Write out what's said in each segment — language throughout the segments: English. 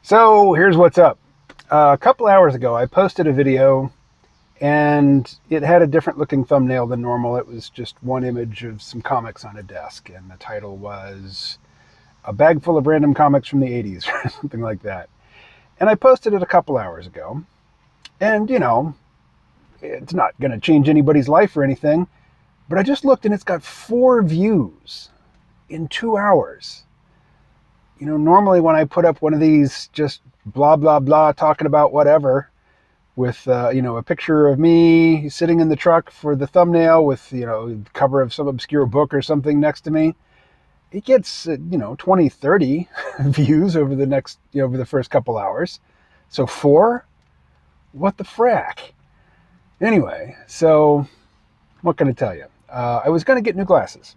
So here's what's up. A couple hours ago, I posted a video and it had a different looking thumbnail than normal. It was just one image of some comics on a desk, and the title was A Bag Full of Random Comics from the 80s or something like that. And I posted it a couple hours ago. And, you know, it's not going to change anybody's life or anything, but I just looked and it's got 4 views in 2 hours. You know, normally when I put up one of these just blah, blah, blah, talking about whatever with, a picture of me sitting in the truck for the thumbnail with, the cover of some obscure book or something next to me, it gets, 20, 30 views over over the first couple hours. So 4? What the frack? Anyway, so what can I tell you? I was going to get new glasses.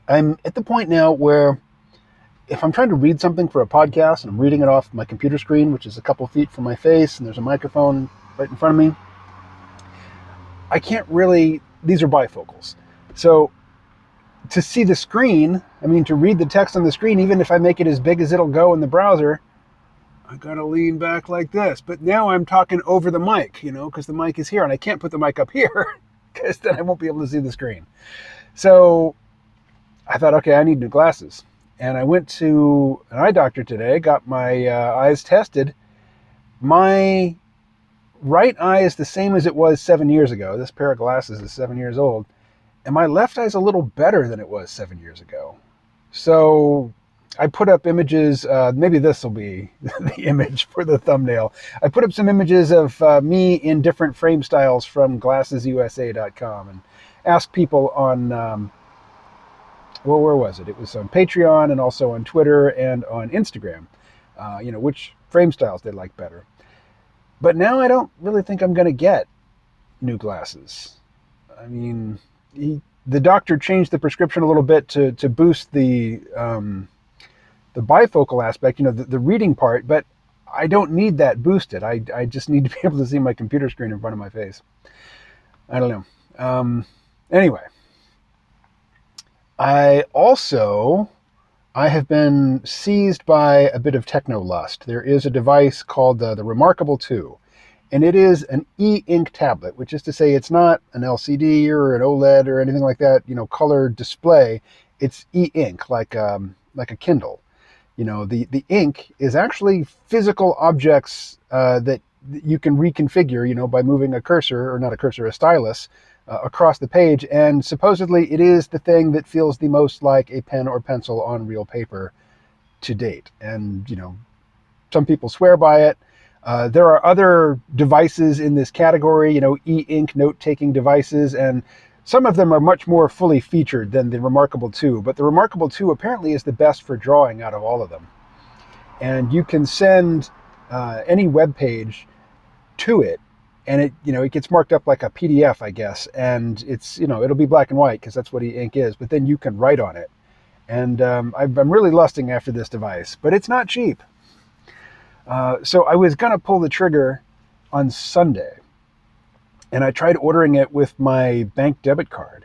I'm at the point now where if I'm trying to read something for a podcast and I'm reading it off my computer screen, which is a couple feet from my face, and there's a microphone right in front of me, I can't really, these are bifocals. So to see the screen, to read the text on the screen, even if I make it as big as it'll go in the browser, I gotta lean back like this. But now I'm talking over the mic, because the mic is here, and I can't put the mic up here because then I won't be able to see the screen. So I thought, okay, I need new glasses. And I went to an eye doctor today, got my eyes tested. My right eye is the same as it was 7 years ago. This pair of glasses is 7 years old. And my left eye is a little better than it was 7 years ago. So I put up images, maybe this will be the image for the thumbnail. I put up some images of me in different frame styles from glassesusa.com and asked people on... where was it? It was on Patreon and also on Twitter and on Instagram, which frame styles they like better. But now I don't really think I'm going to get new glasses. The doctor changed the prescription a little bit to boost the bifocal aspect, the reading part, but I don't need that boosted. I just need to be able to see my computer screen in front of my face. I don't know. Anyway. I have been seized by a bit of techno lust. There is a device called the Remarkable 2, and it is an e-ink tablet, which is to say it's not an LCD or an OLED or anything like that, color display. It's e-ink, like a Kindle. The ink is actually physical objects that you can reconfigure, by moving a cursor, or not a cursor, a stylus, across the page, and supposedly it is the thing that feels the most like a pen or pencil on real paper to date. And, some people swear by it. There are other devices in this category, e-ink note-taking devices, and some of them are much more fully featured than the Remarkable 2, but the Remarkable 2 apparently is the best for drawing out of all of them. And you can send any web page to it, and it gets marked up like a PDF, I guess, and it's, it'll be black and white because that's what e-ink is, but then you can write on it. And I'm really lusting after this device, but it's not cheap. So I was going to pull the trigger on Sunday, and I tried ordering it with my bank debit card,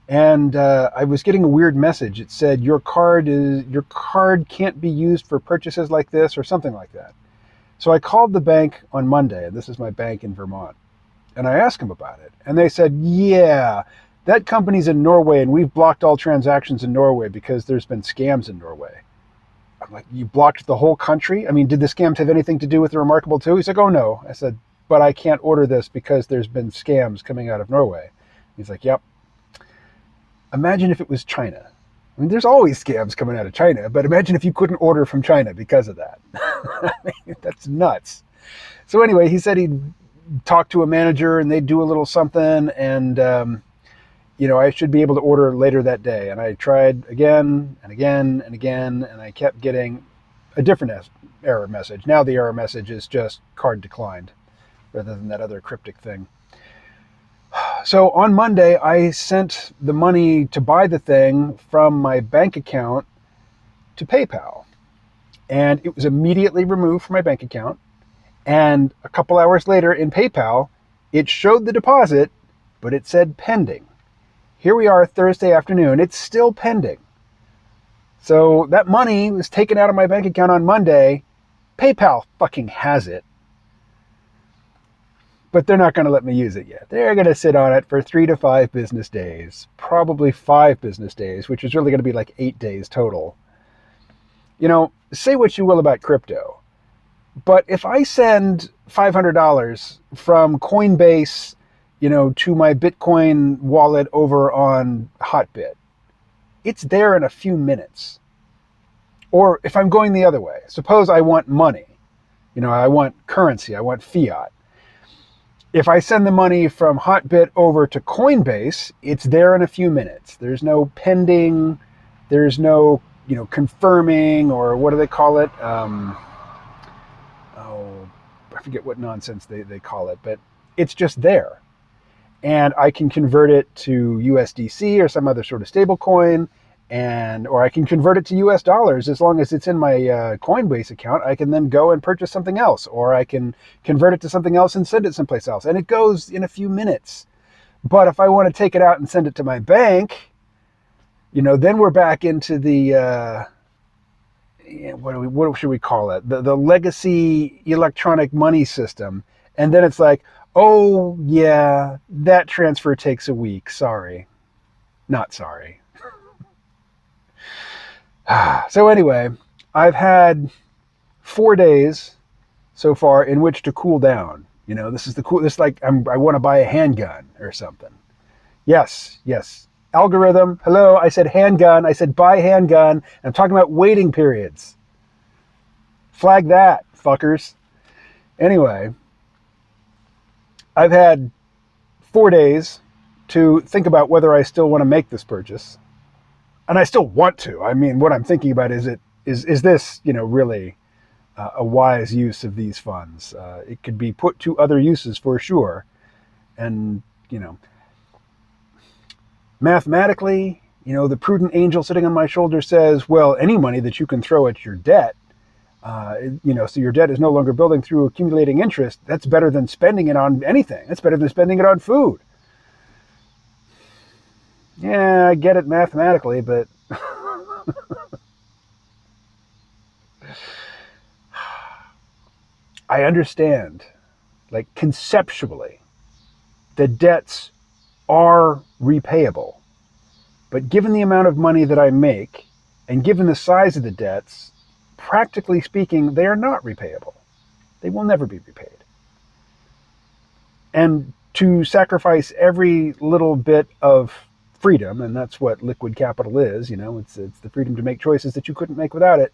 and I was getting a weird message. It said, your card can't be used for purchases like this, or something like that. So I called the bank on Monday, and this is my bank in Vermont, and I asked them about it. And they said, yeah, that company's in Norway, and we've blocked all transactions in Norway because there's been scams in Norway. I'm like, you blocked the whole country? Did the scams have anything to do with the Remarkable 2? He's like, oh, no. I said, but I can't order this because there's been scams coming out of Norway. He's like, yep. Imagine if it was China. There's always scams coming out of China, but imagine if you couldn't order from China because of that. That's nuts. So anyway, he said he'd talk to a manager and they'd do a little something, and I should be able to order later that day. And I tried again and again and again, and I kept getting a different error message. Now the error message is just card declined rather than that other cryptic thing. So on Monday, I sent the money to buy the thing from my bank account to PayPal. and it was immediately removed from my bank account. And a couple hours later in PayPal, it showed the deposit, but it said pending. Here we are Thursday afternoon. It's still pending. So that money was taken out of my bank account on Monday. PayPal fucking has it. But they're not going to let me use it yet. They're going to sit on it for 3 to 5 business days. Probably 5 business days, which is really going to be like 8 days total. You know, say what you will about crypto, but if I send $500 from Coinbase, to my Bitcoin wallet over on Hotbit, it's there in a few minutes. Or if I'm going the other way, suppose I want money, I want currency, I want fiat. If I send the money from Hotbit over to Coinbase, it's there in a few minutes. There's no pending, there's no, confirming, or what do they call it? I forget what nonsense they call it, but it's just there. And I can convert it to USDC or some other sort of stable coin, or I can convert it to US dollars. As long as it's in my Coinbase account, I can then go and purchase something else, or I can convert it to something else and send it someplace else. And it goes in a few minutes. But if I want to take it out and send it to my bank, then we're back into the, what should we call it? The legacy electronic money system. And then it's like, oh yeah, that transfer takes a week. Sorry. Not sorry. So anyway, I've had 4 days so far in which to cool down. This is like I want to buy a handgun or something. Yes. Algorithm, hello, I said handgun, I said buy handgun. I'm talking about waiting periods. Flag that, fuckers. Anyway, I've had 4 days to think about whether I still want to make this purchase. And I still want to. I mean, what I'm thinking about is this, really a wise use of these funds? It could be put to other uses for sure. And, mathematically, the prudent angel sitting on my shoulder says, well, any money that you can throw at your debt, so your debt is no longer building through accumulating interest, that's better than spending it on anything. That's better than spending it on food. Yeah, I get it mathematically, but I understand, like conceptually, the debts are repayable. But given the amount of money that I make, and given the size of the debts, practically speaking, they are not repayable. They will never be repaid. And to sacrifice every little bit of freedom, and that's what liquid capital is, it's the freedom to make choices that you couldn't make without it,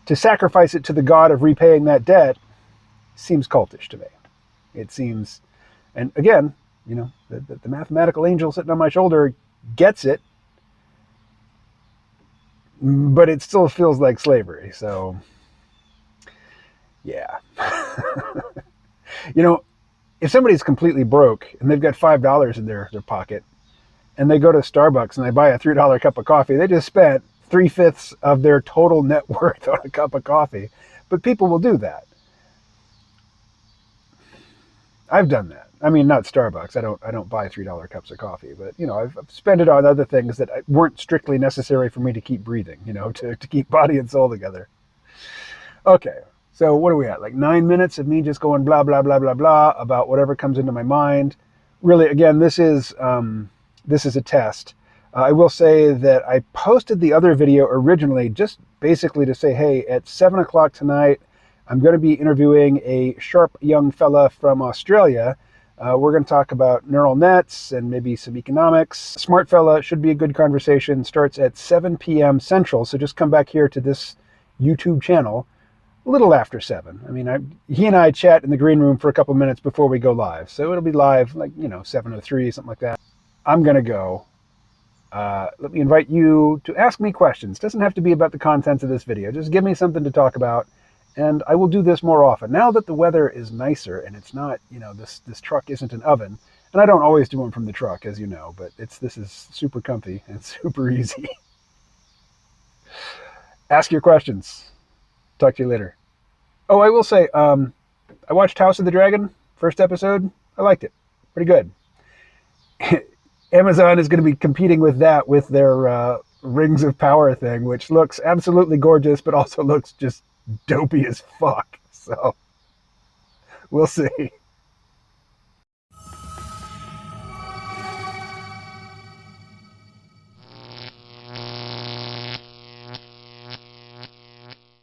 to sacrifice it to the god of repaying that debt seems cultish to me. It seems, and again, the mathematical angel sitting on my shoulder gets it, but it still feels like slavery. So, yeah. If somebody's completely broke and they've got $5 in their pocket and they go to Starbucks and they buy a $3 cup of coffee, they just spent 3/5 of their total net worth on a cup of coffee. But people will do that. I've done that. I mean, not Starbucks. I don't buy $3 cups of coffee, but I've spent it on other things that weren't strictly necessary for me to keep breathing, to keep body and soul together. Okay, so what are we at? Like 9 minutes of me just going blah blah blah blah blah about whatever comes into my mind. Really, again, this is a test. I will say that I posted the other video originally just basically to say, hey, at 7 o'clock tonight, I'm going to be interviewing a sharp young fella from Australia. We're going to talk about neural nets and maybe some economics. Smart fella, should be a good conversation. Starts at 7 p.m. Central, so just come back here to this YouTube channel a little after 7. I mean, he and I chat in the green room for a couple minutes before we go live. So it'll be live like, 7:03, something like that. I'm going to go. Let me invite you to ask me questions. Doesn't have to be about the contents of this video. Just give me something to talk about. And I will do this more often. Now that the weather is nicer and it's not, this truck isn't an oven. And I don't always do them from the truck, as you know, but this is super comfy and super easy. Ask your questions. Talk to you later. Oh, I will say, I watched House of the Dragon, first episode. I liked it. Pretty good. Amazon is going to be competing with that with their Rings of Power thing, which looks absolutely gorgeous, but also looks just dopey as fuck. So we'll see.